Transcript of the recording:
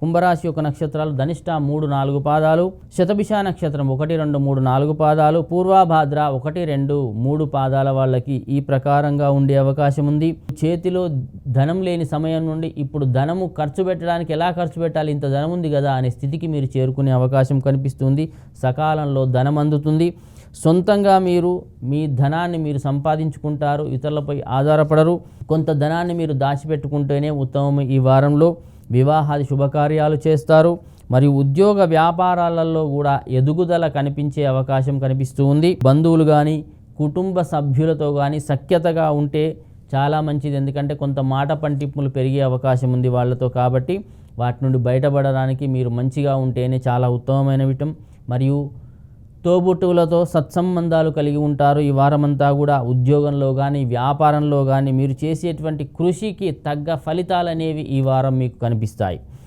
కుంభరాశి యొక్క నక్షత్రాలు ధనిష్ట 3, 4 పాదాలు, శతభిష నక్షత్రం 1, 2, 3, 4 పాదాలు, పూర్వభాద్ర 1, 2, 3 పాదాల వాళ్ళకి ఈ ప్రకారంగా ఉండే అవకాశం ఉంది. చేతిలో ధనం లేని సమయం నుండి ఇప్పుడు ధనము ఖర్చు పెట్టడానికి ఎలా ఖర్చు పెట్టాలి, ఇంత ధనం ఉంది కదా అనే స్థితికి మీరు చేరుకునే అవకాశం కనిపిస్తుంది. సకాలంలో ధనం అందుతుంది. సొంతంగా మీరు మీ ధనాన్ని మీరు సంపాదించుకుంటారు, ఇతరులపై ఆధారపడరు. కొంత ధనాన్ని మీరు దాచిపెట్టుకుంటేనే ఉత్తమం. ఈ వారంలో వివాహాది శుభకార్యాలు చేస్తారు. మరియు ఉద్యోగ వ్యాపారాలలో కూడా ఎదుగుదల కనిపించే అవకాశం కనిపిస్తూ ఉంది. బంధువులు కానీ కుటుంబ సభ్యులతో కానీ సఖ్యతగా ఉంటే చాలా మంచిది. ఎందుకంటే కొంత మాట పంటిప్పులు పెరిగే అవకాశం ఉంది వాళ్ళతో. కాబట్టి వాటి నుండి బయటపడడానికి మీరు మంచిగా ఉంటేనే చాలా ఉత్తమమైన విషయం. మరియు తోబుట్టువులతో సత్సంబంధాలు కలిగి ఉంటారు. ఈ వారమంతా కూడా ఉద్యోగంలో కానీ వ్యాపారంలో కానీ మీరు చేసేటువంటి కృషికి తగ్గ ఫలితాలు అనేవి ఈ వారం మీకు కనిపిస్తాయి.